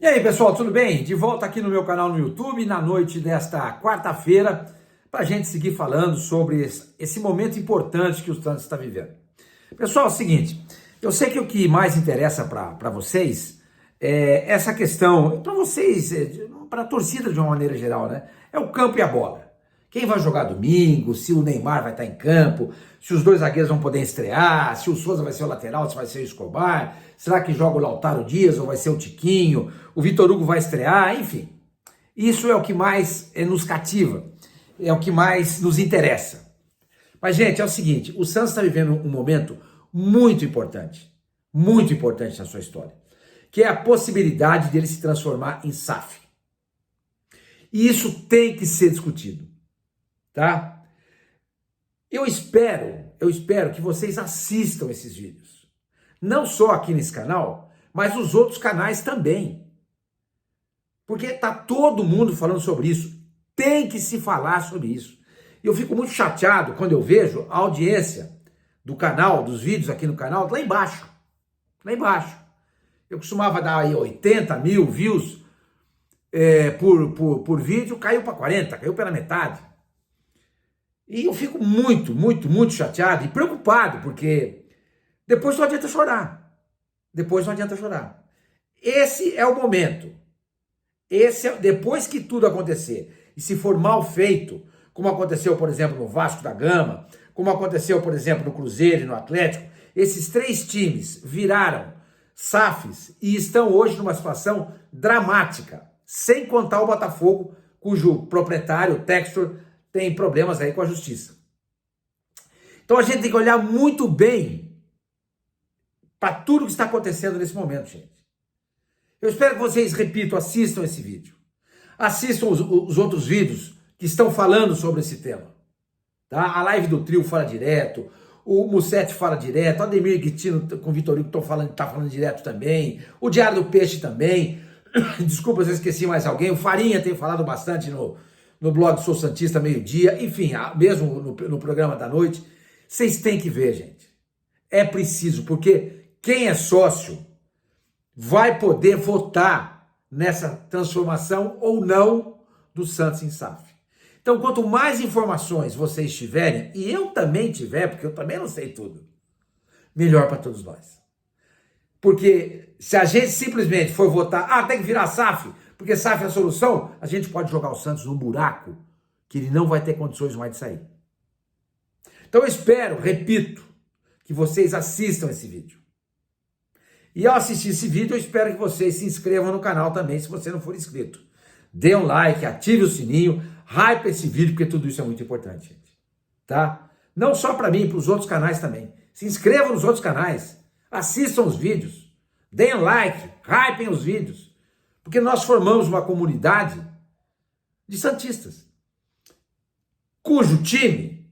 E aí, pessoal, tudo bem? De volta aqui no meu canal no YouTube, na noite desta quarta-feira, para a gente seguir falando sobre esse momento importante que o Santos está vivendo. Pessoal, é o seguinte, eu sei que o que mais interessa para vocês é essa questão, para vocês, para a torcida de uma maneira geral, né? É o campo e a bola. Quem vai jogar domingo, se o Neymar vai estar em campo, se os dois zagueiros vão poder estrear, se o Souza vai ser o lateral, se vai ser o Escobar, será que joga o Lautaro Dias ou vai ser o Tiquinho, o Vitor Hugo vai estrear, enfim. Isso é o que mais nos cativa, é o que mais nos interessa. Mas, gente, é o seguinte, o Santos está vivendo um momento muito importante na sua história, que é a possibilidade dele se transformar em SAF. E isso tem que ser discutido. Tá? Eu espero que vocês assistam esses vídeos. Não só aqui nesse canal, mas nos outros canais também. Porque tá todo mundo falando sobre isso. Tem que se falar sobre isso. E eu fico muito chateado quando eu vejo a audiência do canal, dos vídeos aqui no canal, lá embaixo. Lá embaixo. Eu costumava dar aí 80 mil views por vídeo, caiu para 40, caiu pela metade. E eu fico muito chateado e preocupado, porque depois não adianta chorar. Depois não adianta chorar. Esse é o momento. Depois que tudo acontecer, e se for mal feito, como aconteceu, por exemplo, no Vasco da Gama, como aconteceu, por exemplo, no Cruzeiro e no Atlético, esses três times viraram SAFs e estão hoje numa situação dramática, sem contar o Botafogo, cujo proprietário, o Textor, tem problemas aí com a justiça. Então a gente tem que olhar muito bem para tudo que está acontecendo nesse momento, gente. Eu espero que vocês, repito, assistam esse vídeo. Assistam os outros vídeos que estão falando sobre esse tema. Tá? A live do Trio fala direto, o Mussetti fala direto, o Ademir Guitino com o Vitor Hugo tá falando direto também, o Diário do Peixe também. Desculpa se eu esqueci mais alguém, o Farinha tem falado bastante no blog Sou Santista Meio-Dia, enfim, mesmo no programa da noite. Vocês têm que ver, gente. É preciso, porque quem é sócio vai poder votar nessa transformação ou não do Santos em SAF. Então, quanto mais informações vocês tiverem, e eu também tiver, porque eu também não sei tudo, melhor para todos nós. Porque se a gente simplesmente for votar, tem que virar SAF, porque SAF é a solução, a gente pode jogar o Santos num buraco que ele não vai ter condições mais de sair. Então eu espero, repito, que vocês assistam esse vídeo. E ao assistir esse vídeo, eu espero que vocês se inscrevam no canal também, se você não for inscrito. Dê um like, ative o sininho, hype esse vídeo, porque tudo isso é muito importante, gente. Tá? Não só para mim, para os outros canais também. Se inscrevam nos outros canais, assistam os vídeos, deem um like, hypem os vídeos. Porque nós formamos uma comunidade de santistas, cujo time,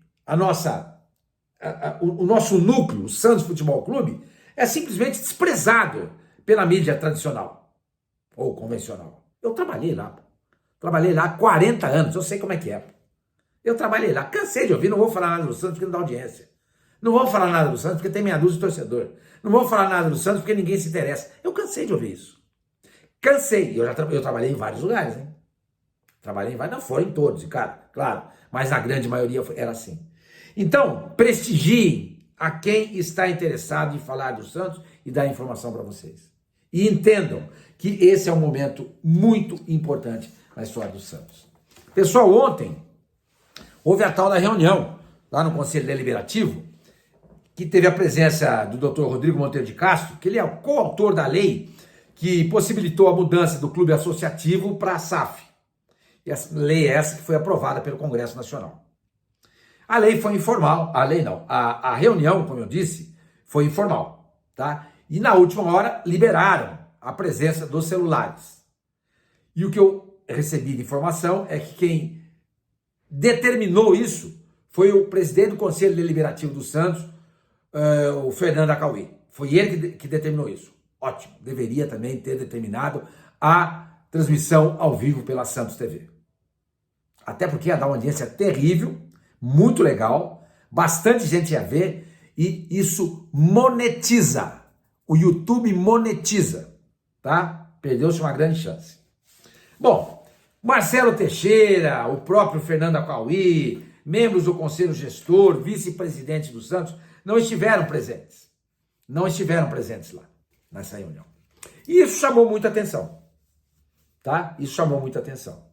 o nosso núcleo, o Santos Futebol Clube, é simplesmente desprezado pela mídia tradicional ou convencional. Eu trabalhei lá, há 40 anos, eu sei como é que é. Eu trabalhei lá, cansei de ouvir, não vou falar nada do Santos porque não dá audiência. Não vou falar nada do Santos porque tem meia dúzia de torcedor. Não vou falar nada do Santos porque ninguém se interessa. Eu cansei de ouvir isso. Cansei. Eu trabalhei em vários lugares, hein? Trabalhei em vários, não foram em todos, cara, claro, mas na grande maioria era assim. Então, prestigiem a quem está interessado em falar do Santos e dar informação para vocês. E entendam que esse é um momento muito importante na história do Santos. Pessoal, ontem houve a tal da reunião lá no Conselho Deliberativo, que teve a presença do Dr. Rodrigo Monteiro de Castro, que ele é o coautor da lei que possibilitou a mudança do clube associativo para a SAF. E a lei é essa que foi aprovada pelo Congresso Nacional. A lei foi informal, a reunião, como eu disse, foi informal, tá? E na última hora liberaram a presença dos celulares. E o que eu recebi de informação é que quem determinou isso foi o presidente do Conselho Deliberativo do Santos, o Fernando Acauí. Foi ele que determinou isso. Ótimo, deveria também ter determinado a transmissão ao vivo pela Santos TV. Até porque ia dar uma audiência terrível, muito legal, bastante gente ia ver, e isso monetiza. O YouTube monetiza, tá? Perdeu-se uma grande chance. Bom, Marcelo Teixeira, o próprio Fernando Acauí, membros do Conselho Gestor, vice-presidente do Santos, não estiveram presentes. Não estiveram presentes lá, nessa reunião. E isso chamou muita atenção. Tá? Isso chamou muita atenção.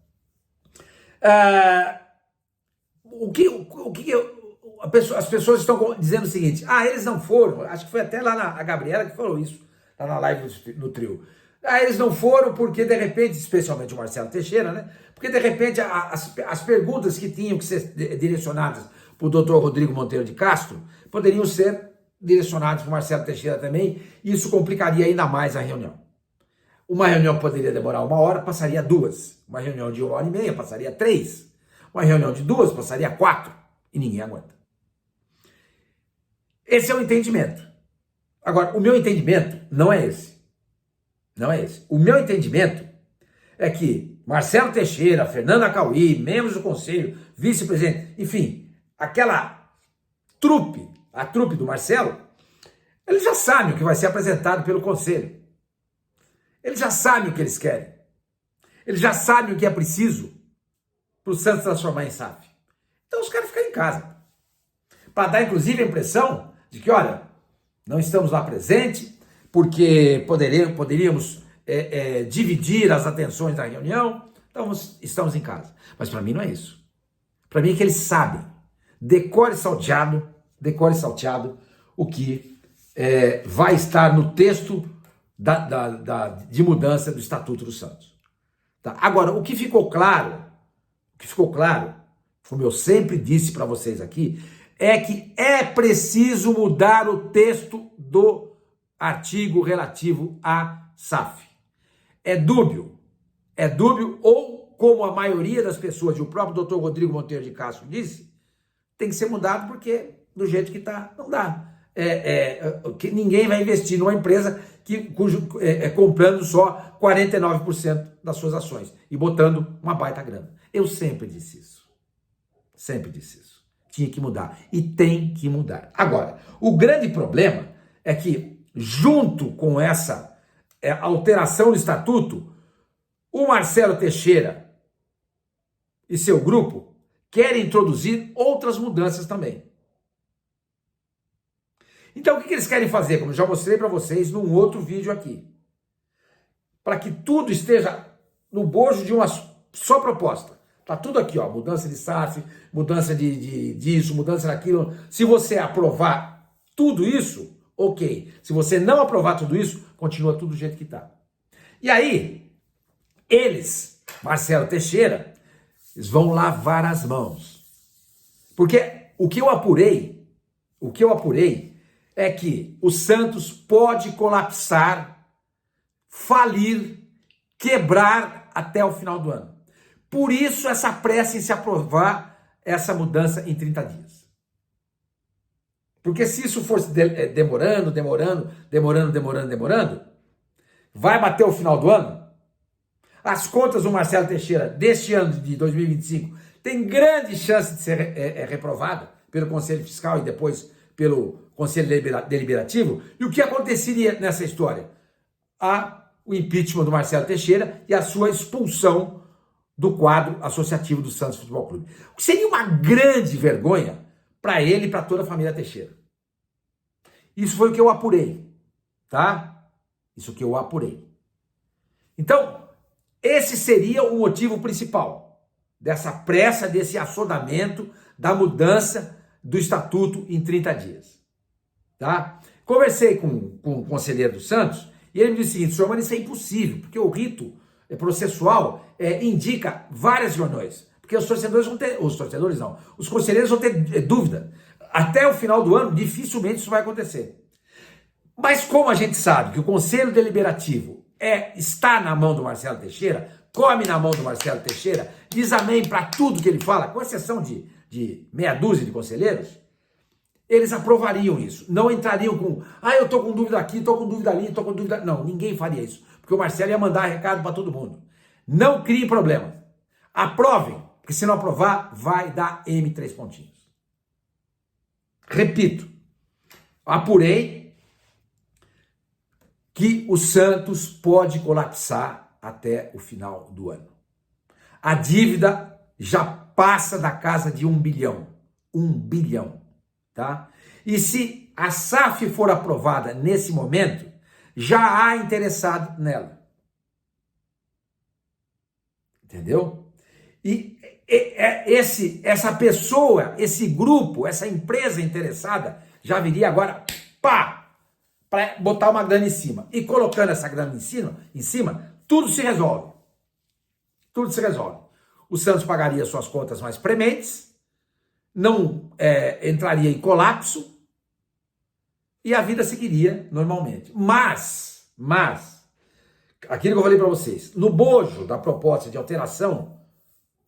As pessoas estão dizendo o seguinte, eles não foram, acho que foi até lá a Gabriela que falou isso, lá na live no trio. Eles não foram porque, de repente, especialmente o Marcelo Teixeira, né? Porque, de repente, as perguntas que tinham que ser direcionadas para o doutor Rodrigo Monteiro de Castro poderiam ser direcionadas para o Marcelo Teixeira também, e isso complicaria ainda mais a reunião. Uma reunião poderia demorar 1 hora, passaria 2. Uma reunião de 1h30 passaria 3. Uma reunião de 2 passaria 4. E ninguém aguenta. Esse é o entendimento. Agora, o meu entendimento não é esse. Não é esse. O meu entendimento é que Marcelo Teixeira, Fernando Acauí, membros do conselho, vice-presidente, enfim, aquela trupe, a trupe do Marcelo, eles já sabem o que vai ser apresentado pelo conselho. Eles já sabem o que eles querem. Eles já sabem o que é preciso para o Santos transformar em SAF. Então os caras ficam em casa. Para dar, inclusive, a impressão de que, olha, não estamos lá presentes, porque poderíamos dividir as atenções da reunião, então estamos em casa. Mas para mim não é isso. Para mim é que eles sabem, decore salteado, o que vai estar no texto de mudança do Estatuto do Santos. Tá? Agora, o que ficou claro, como eu sempre disse para vocês aqui, é que é preciso mudar o texto do artigo relativo à SAF. É dúbio, ou como a maioria das pessoas, e o próprio doutor Rodrigo Monteiro de Castro disse, tem que ser mudado porque do jeito que está, não dá. Que ninguém vai investir numa empresa comprando só 49% das suas ações e botando uma baita grana. Eu sempre disse isso. Tinha que mudar. E tem que mudar. Agora, o grande problema é que, junto com essa alteração do estatuto, o Marcelo Teixeira e seu grupo querem introduzir outras mudanças também. Então, o que eles querem fazer? Como eu já mostrei para vocês num outro vídeo aqui. Para que tudo esteja no bojo de uma só proposta. Tá tudo aqui, ó, mudança de SAF, mudança disso, mudança daquilo. Se você aprovar tudo isso, ok. Se você não aprovar tudo isso, continua tudo do jeito que tá. E aí, eles, Marcelo Teixeira, eles vão lavar as mãos. Porque o que eu apurei é que o Santos pode colapsar, falir, quebrar até o final do ano. Por isso essa pressa em se aprovar essa mudança em 30 dias. Porque se isso fosse demorando, vai bater o final do ano. As contas do Marcelo Teixeira deste ano de 2025 tem grande chance de ser reprovada pelo Conselho Fiscal e depois pelo Conselho Deliberativo. E o que aconteceria nessa história? O impeachment do Marcelo Teixeira e a sua expulsão do quadro associativo do Santos Futebol Clube. O que seria uma grande vergonha para ele e para toda a família Teixeira. Isso foi o que eu apurei, tá? Isso que eu apurei. Então, esse seria o motivo principal dessa pressa, desse assodamento, da mudança do estatuto em 30 dias. Tá? Conversei com o conselheiro do Santos e ele me disse o seguinte: senhor, mas isso é impossível, porque o rito processual indica várias reuniões, porque os conselheiros vão ter dúvida. Até o final do ano, dificilmente isso vai acontecer. Mas como a gente sabe que o Conselho Deliberativo está na mão do Marcelo Teixeira, come na mão do Marcelo Teixeira, diz amém para tudo que ele fala, com exceção de meia dúzia de conselheiros, eles aprovariam isso. Não entrariam com, eu tô com dúvida aqui, tô com dúvida ali, tô com dúvida... Não, ninguém faria isso, porque o Marcelo ia mandar recado para todo mundo. Não criem problema. Aprovem, porque se não aprovar, vai dar M3 pontinhos. Repito, apurei, que o Santos pode colapsar até o final do ano. A dívida já passa da casa de 1 bilhão. 1 bilhão, tá? E se a SAF for aprovada nesse momento, já há interessado nela. Entendeu? E essa pessoa, esse grupo, essa empresa interessada, já viria agora, pá, para botar uma grana em cima. E colocando essa grana em cima, tudo se resolve. Tudo se resolve. O Santos pagaria suas contas mais prementes, não entraria em colapso, e a vida seguiria normalmente. Mas, aquilo que eu falei para vocês, no bojo da proposta de alteração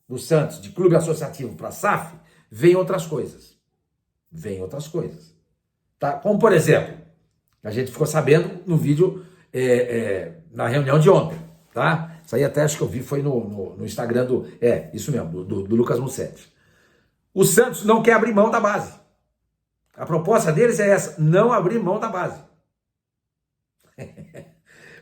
do Santos de clube associativo para SAF, vem outras coisas. Tá? Como, por exemplo, a gente ficou sabendo no vídeo, na reunião de ontem, tá? Isso aí até acho que eu vi, foi no Instagram isso mesmo, do Lucas Mussetti. O Santos não quer abrir mão da base. A proposta deles é essa, não abrir mão da base.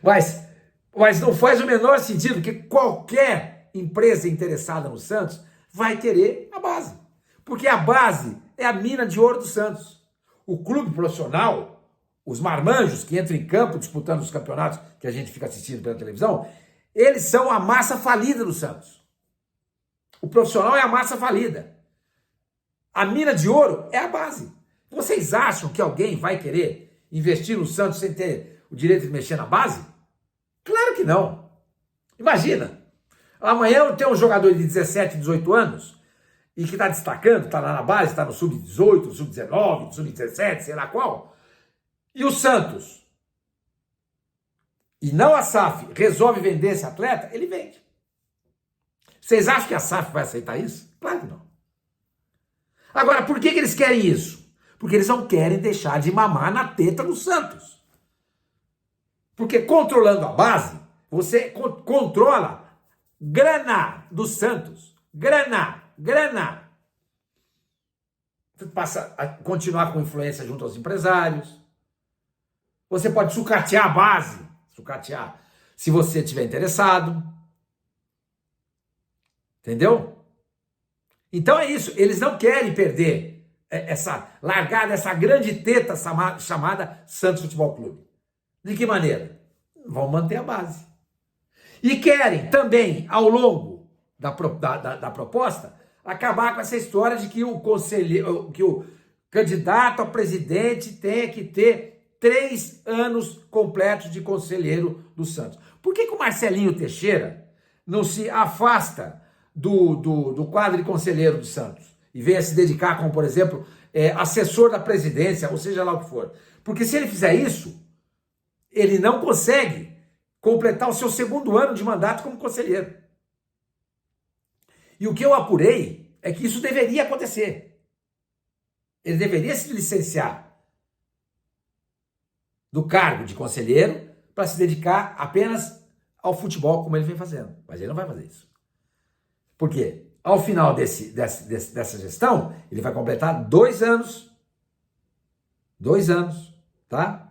mas não faz o menor sentido, que qualquer empresa interessada no Santos vai querer a base. Porque a base é a mina de ouro do Santos. O clube profissional, os marmanjos que entram em campo disputando os campeonatos que a gente fica assistindo pela televisão, eles são a massa falida do Santos. O profissional é a massa falida. A mina de ouro é a base. Vocês acham que alguém vai querer investir no Santos sem ter o direito de mexer na base? Claro que não. Imagina, amanhã eu tenho um jogador de 17, 18 anos e que está destacando, está lá na base, está no sub-18, sub-19, sub-17, sei lá qual, e o Santos, e não a SAF, resolve vender esse atleta, ele vende. Vocês acham que a SAF vai aceitar isso? Claro que não. Agora, por que eles querem isso? Porque eles não querem deixar de mamar na teta do Santos. Porque controlando a base, você controla grana do Santos. Grana. Você passa a continuar com influência junto aos empresários. Você pode sucatear a base. Se você estiver interessado. Entendeu? Então é isso. Eles não querem perder largar essa grande teta chamada Santos Futebol Clube. De que maneira? Vão manter a base. E querem também, ao longo da proposta, acabar com essa história de que o candidato a presidente tem que ter 3 anos completos de conselheiro do Santos. Por que o Marcelinho Teixeira não se afasta do quadro de conselheiro do Santos e venha se dedicar como, por exemplo, assessor da presidência, ou seja lá o que for? Porque se ele fizer isso, ele não consegue completar o seu 2º ano de mandato como conselheiro. E o que eu apurei é que isso deveria acontecer. Ele deveria se licenciar do cargo de conselheiro para se dedicar apenas ao futebol, como ele vem fazendo. Mas ele não vai fazer isso. Por quê? Ao final dessa gestão, ele vai completar 2 anos. 2 anos, tá?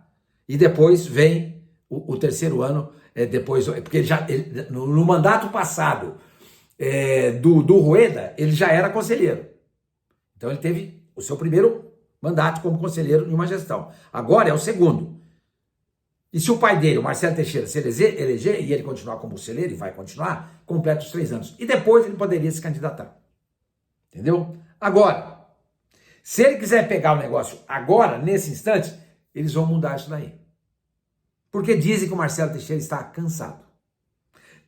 E depois vem o 3º ano, porque no mandato passado do Rueda, ele já era conselheiro. Então ele teve o seu primeiro mandato como conselheiro em uma gestão. Agora é o 2º. E se o pai dele, o Marcelo Teixeira, se eleger e ele continuar como conselheiro, e vai continuar, completa os 3 anos. E depois ele poderia se candidatar. Entendeu? Agora, se ele quiser pegar o negócio agora, nesse instante, eles vão mudar isso daí. Porque dizem que o Marcelo Teixeira está cansado.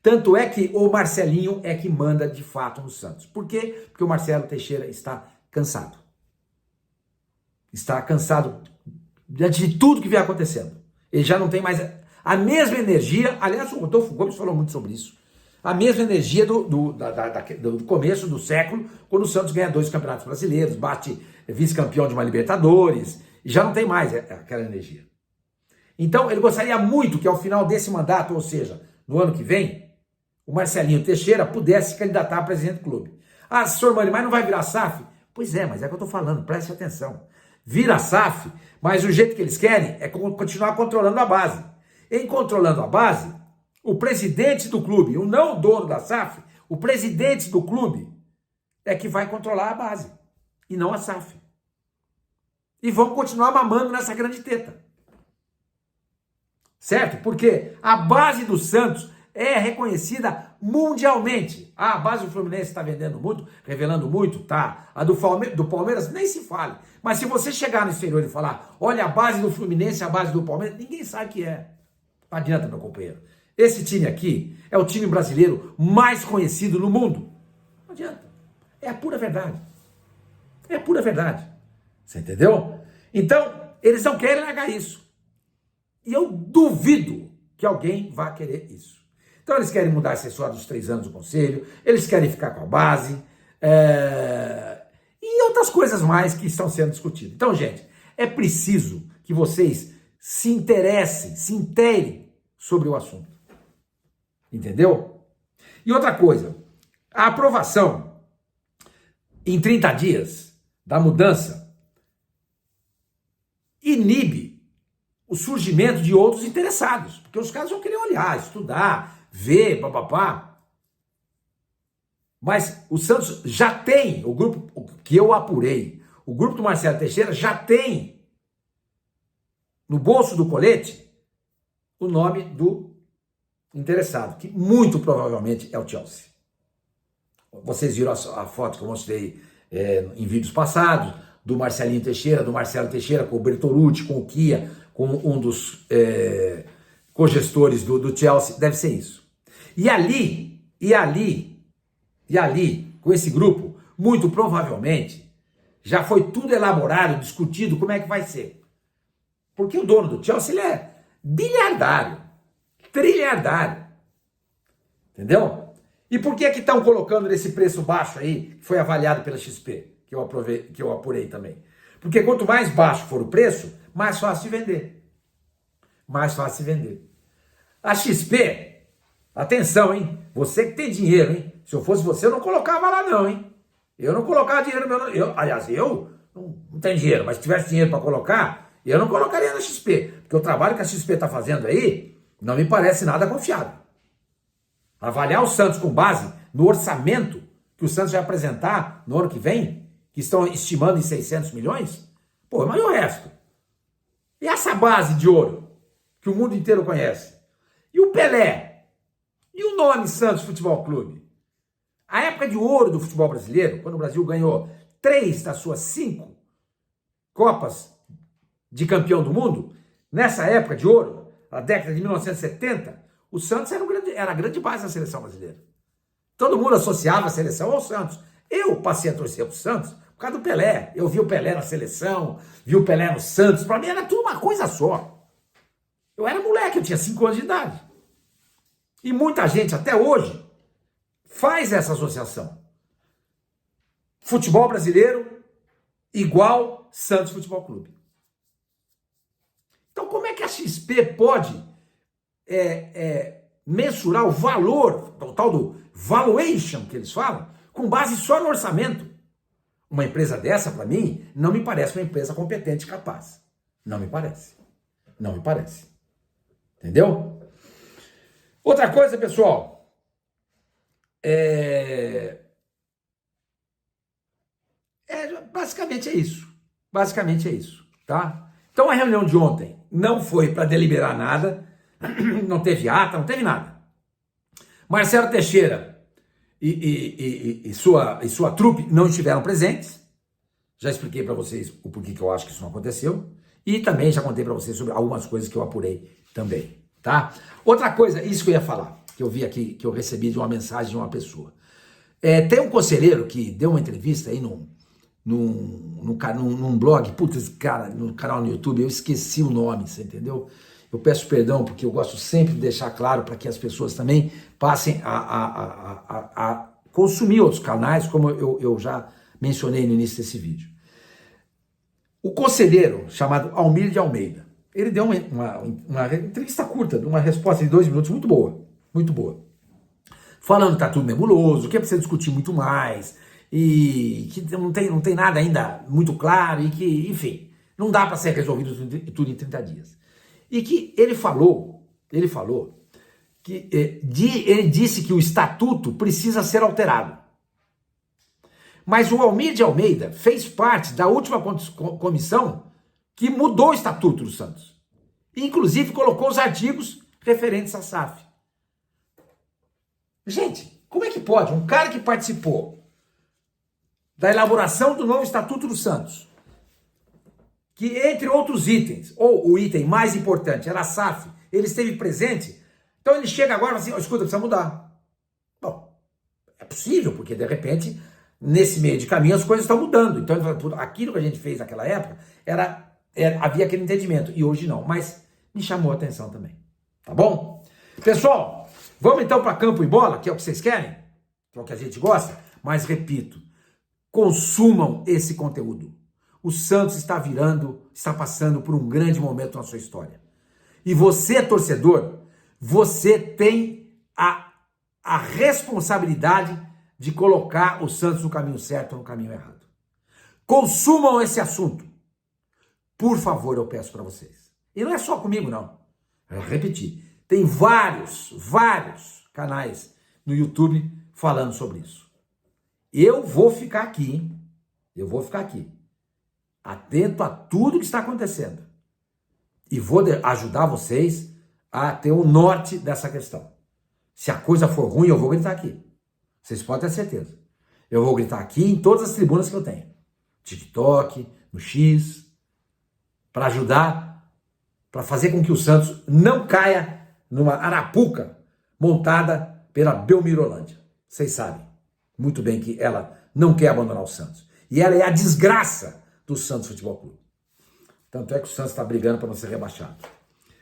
Tanto é que o Marcelinho é que manda de fato no Santos. Por quê? Porque o Marcelo Teixeira está cansado. Está cansado diante de tudo que vem acontecendo. Ele já não tem mais a mesma energia. Aliás, o Rodolfo Gomes falou muito sobre isso. A mesma energia do começo do século, quando o Santos ganha 2 campeonatos brasileiros, bate vice-campeão de uma Libertadores, e já não tem mais aquela energia. Então, ele gostaria muito que ao final desse mandato, ou seja, no ano que vem, o Marcelinho Teixeira pudesse se candidatar a presidente do clube. Ah, senhor Mani, mas não vai virar SAF? Pois é, mas é o que eu estou falando, preste atenção. Vira SAF, mas o jeito que eles querem é continuar controlando a base. Em controlando a base, o presidente do clube, o não dono da SAF, o presidente do clube é que vai controlar a base e não a SAF. E vão continuar mamando nessa grande teta. Certo? Porque a base do Santos é reconhecida mundialmente. Ah, a base do Fluminense está vendendo muito, revelando muito, tá. A do Palmeiras nem se fale. Mas se você chegar no exterior e falar, olha a base do Fluminense, a base do Palmeiras, ninguém sabe o que é. Não adianta, meu companheiro. Esse time aqui é o time brasileiro mais conhecido no mundo. Não adianta. É a pura verdade. É a pura verdade. Você entendeu? Então, eles não querem largar isso. E eu duvido que alguém vá querer isso. Então eles querem mudar a assessora dos 3 anos do conselho, eles querem ficar com a base, e outras coisas mais que estão sendo discutidas. Então, gente, é preciso que vocês se interessem, se inteirem sobre o assunto. Entendeu? E outra coisa, a aprovação em 30 dias da mudança inibe o surgimento de outros interessados, porque os caras vão querer olhar, estudar, ver, papapá. Mas o Santos já tem, o grupo que eu apurei, o grupo do Marcelo Teixeira já tem no bolso do colete o nome do interessado, que muito provavelmente é o Chelsea. Vocês viram a foto que eu mostrei em vídeos passados, do Marcelinho Teixeira, do Marcelo Teixeira, com o Bertolucci, com o Kia, com um dos cogestores do Chelsea, deve ser isso. E ali, com esse grupo, muito provavelmente, já foi tudo elaborado, discutido, como é que vai ser. Porque o dono do Chelsea, ele é bilhardário, trilhardário, entendeu? E por que estão colocando nesse preço baixo aí, que foi avaliado pela XP, que eu apurei também? Porque quanto mais baixo for o preço, mais fácil de vender. Mais fácil de vender. A XP, atenção, hein? Você que tem dinheiro, hein? Se eu fosse você, eu não colocava lá não, hein? Eu não colocava dinheiro no meu... Aliás, eu não tenho dinheiro, mas se tivesse dinheiro para colocar, eu não colocaria na XP. Porque o trabalho que a XP está fazendo aí, não me parece nada confiável. Avaliar o Santos com base no orçamento que o Santos vai apresentar no ano que vem, que estão estimando em 600 milhões, pô, mas e o resto? E essa base de ouro que o mundo inteiro conhece? E o Pelé? E o nome Santos Futebol Clube? A época de ouro do futebol brasileiro, quando o Brasil ganhou 3 das suas 5 Copas de campeão do mundo, nessa época de ouro, a década de 1970, o Santos era a grande base da seleção brasileira. Todo mundo associava a seleção ao Santos. Eu passei a torcer pro Santos por causa do Pelé. Eu vi o Pelé na seleção, vi o Pelé no Santos. Para mim era tudo uma coisa só. Eu era moleque, eu tinha 5 anos de idade. E muita gente até hoje faz essa associação. Futebol brasileiro igual Santos Futebol Clube. Então como é que a XP pode mensurar o valor, o tal do valuation que eles falam, com base só no orçamento? Uma empresa dessa, para mim, não me parece uma empresa competente e capaz. Não me parece. Não me parece. Entendeu? Outra coisa, pessoal, basicamente é isso. Basicamente é isso, tá? Então a reunião de ontem não foi para deliberar nada, não teve ata, não teve nada. Marcelo Teixeira e sua trupe não estiveram presentes. Já expliquei para vocês o porquê que eu acho que isso não aconteceu. E também já contei para vocês sobre algumas coisas que eu apurei também, tá? Outra coisa, isso que eu ia falar, que eu vi aqui, que eu recebi de uma mensagem de uma pessoa. Tem um conselheiro que deu uma entrevista aí num blog, putz, cara, no canal no YouTube, eu esqueci o nome, você entendeu? Eu peço perdão, porque eu gosto sempre de deixar claro para que as pessoas também passem a consumir outros canais, como eu já mencionei no início desse vídeo. O conselheiro, chamado Almir de Almeida, ele deu uma entrevista curta, uma resposta de 2 minutos, muito boa, muito boa. Falando que tá tudo nebuloso, que é preciso discutir muito mais, e que não tem nada ainda muito claro, e que, enfim, não dá para ser resolvido tudo em 30 dias. E que ele falou Ele falou que ele disse que o estatuto precisa ser alterado. Mas o Almir de Almeida fez parte da última comissão que mudou o estatuto do Santos. Inclusive colocou os artigos referentes à SAF. Gente, como é que pode um cara que participou da elaboração do novo estatuto do Santos, que entre outros itens, ou o item mais importante era a SAF, ele esteve presente, então ele chega agora e fala assim, oh, escuta, precisa mudar. Bom, é possível, porque de repente, nesse meio de caminho, as coisas estão mudando. Então ele fala, aquilo que a gente fez naquela época, havia aquele entendimento, e hoje não, mas me chamou a atenção também. Tá bom? Pessoal, vamos então para campo e bola, que é o que vocês querem, que é o que a gente gosta, mas repito, consumam esse conteúdo. O Santos está passando por um grande momento na sua história. E você, torcedor, você tem a responsabilidade de colocar o Santos no caminho certo ou no caminho errado. Consumam esse assunto. Por favor, eu peço para vocês. E não é só comigo, não. Eu repetir. Tem vários canais no YouTube falando sobre isso. Eu vou ficar aqui, atento a tudo que está acontecendo. E vou ajudar vocês a ter o norte dessa questão. Se a coisa for ruim, eu vou gritar aqui. Vocês podem ter certeza. Eu vou gritar aqui em todas as tribunas que eu tenho. TikTok, no X, para ajudar, para fazer com que o Santos não caia numa arapuca montada pela Belmirolândia. Vocês sabem muito bem que ela não quer abandonar o Santos. E ela é a desgraça do Santos Futebol Clube. Tanto é que o Santos está brigando para não ser rebaixado.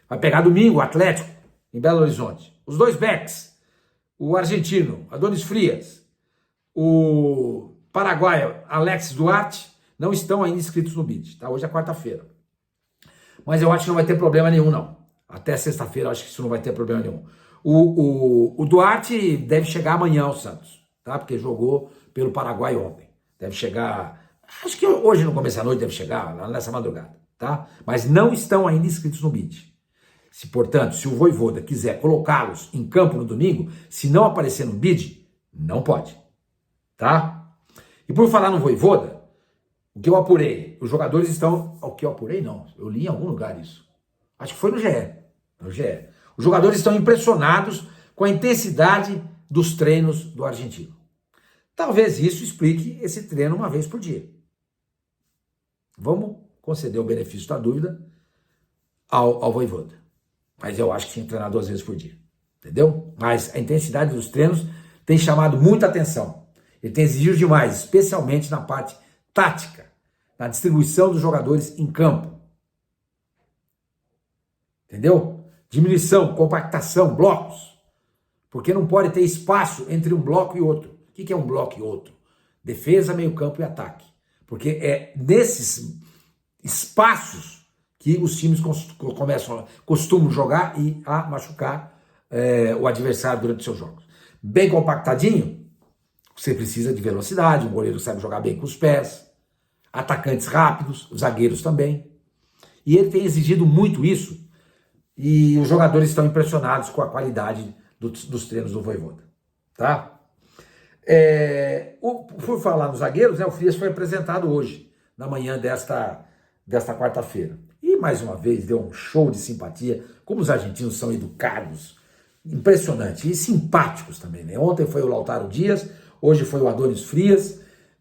Vai pegar domingo o Atlético, em Belo Horizonte. Os dois backs, o argentino, Adonis Frias, o paraguaio, Alex Duarte, não estão ainda inscritos no BID. Tá? Hoje é quarta-feira. Mas eu acho que não vai ter problema nenhum, não. Até sexta-feira eu acho que isso não vai ter problema nenhum. O Duarte deve chegar amanhã ao Santos, tá? Porque jogou pelo Paraguai ontem. Deve chegar, acho que hoje no começo da noite deve chegar, nessa madrugada, tá? Mas não estão ainda inscritos no BID. Portanto, se o Vojvoda quiser colocá-los em campo no domingo, se não aparecer no BID, não pode, tá? E por falar no Vojvoda, o que eu apurei, os jogadores estão... O que eu apurei, não. Eu li em algum lugar isso. Acho que foi no GE. No GE. Os jogadores estão impressionados com a intensidade dos treinos do argentino. Talvez isso explique esse treino uma vez por dia. Vamos conceder o benefício da dúvida ao Vojvoda. Mas eu acho que tinha que treinar 2 vezes por dia. Entendeu? Mas a intensidade dos treinos tem chamado muita atenção. Ele tem exigido demais, especialmente na parte tática, na distribuição dos jogadores em campo. Entendeu? Diminuição, compactação, blocos. Porque não pode ter espaço entre um bloco e outro. O que é um bloco e outro? Defesa, meio campo e ataque. Porque é nesses espaços que os times costumam jogar e a machucar o adversário durante os seus jogos. Bem compactadinho, você precisa de velocidade, um goleiro sabe jogar bem com os pés, atacantes rápidos, zagueiros também. E ele tem exigido muito isso, e os jogadores estão impressionados com a qualidade dos treinos do Vojvoda. Tá? Por falar nos zagueiros, o Frias foi apresentado hoje, na manhã desta quarta-feira. E mais uma vez deu um show de simpatia, como os argentinos são educados, impressionante, e simpáticos também. Né? Ontem foi o Lautaro Dias, hoje foi o Adonis Frias,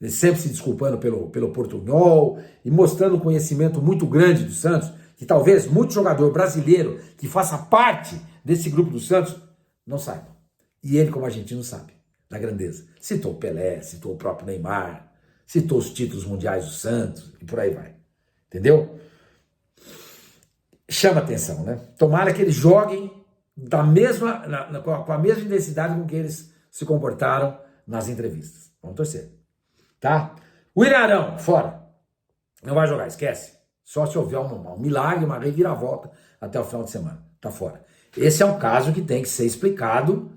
sempre se desculpando pelo portunhol e mostrando um conhecimento muito grande do Santos, que talvez muito jogador brasileiro que faça parte desse grupo do Santos não saiba. E ele, como argentino, sabe da grandeza. Citou o Pelé, citou o próprio Neymar, citou os títulos mundiais do Santos e por aí vai. Entendeu? Chama atenção, né? Tomara que eles joguem com a mesma intensidade com que eles se comportaram nas entrevistas. Vamos torcer. Tá? O Ilharão, fora. Não vai jogar, esquece. Só se houver um milagre, uma reviravolta até o final de semana. Tá fora. Esse é um caso que tem que ser explicado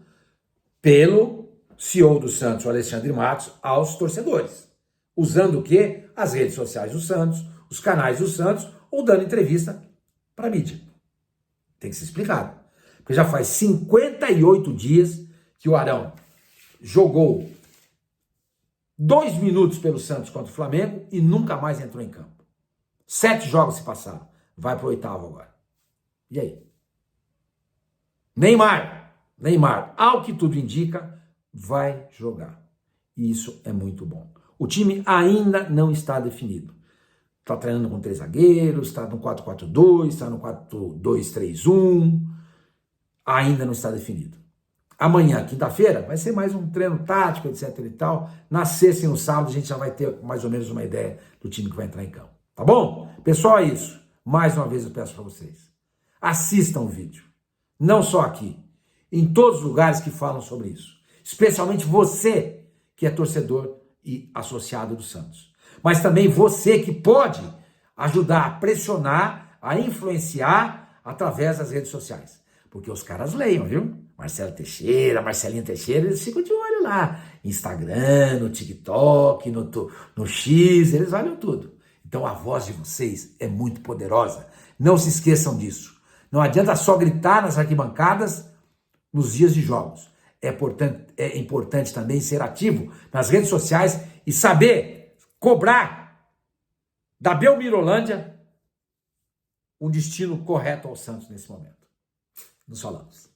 pelo CEO do Santos, o Alexandre Matos, aos torcedores. Usando o quê? As redes sociais do Santos, os canais do Santos, ou dando entrevista para a mídia. Tem que ser explicado. Porque já faz 58 dias que o Arão jogou 2 minutos pelo Santos contra o Flamengo e nunca mais entrou em campo. 7 jogos se passaram. Vai pro 8º agora. E aí? Neymar, ao que tudo indica, vai jogar. E isso é muito bom. O time ainda não está definido. Está treinando com 3 zagueiros, está no 4-4-2, está no 4-2-3-1. Ainda não está definido. Amanhã, quinta-feira, vai ser mais um treino tático, etc e tal. Na sexta e no sábado a gente já vai ter mais ou menos uma ideia do time que vai entrar em campo. Tá bom? Pessoal, é isso. Mais uma vez eu peço para vocês. Assistam o vídeo. Não só aqui. Em todos os lugares que falam sobre isso. Especialmente você que é torcedor e associado do Santos. Mas também você que pode ajudar a pressionar, a influenciar através das redes sociais. Porque os caras leiam, viu? Marcelo Teixeira, Marcelinho Teixeira, eles ficam de olho lá. Instagram, no TikTok, no X, eles olham tudo. Então a voz de vocês é muito poderosa. Não se esqueçam disso. Não adianta só gritar nas arquibancadas nos dias de jogos. É importante também ser ativo nas redes sociais e saber cobrar da Belmirolândia um destino correto ao Santos nesse momento. Nos falamos.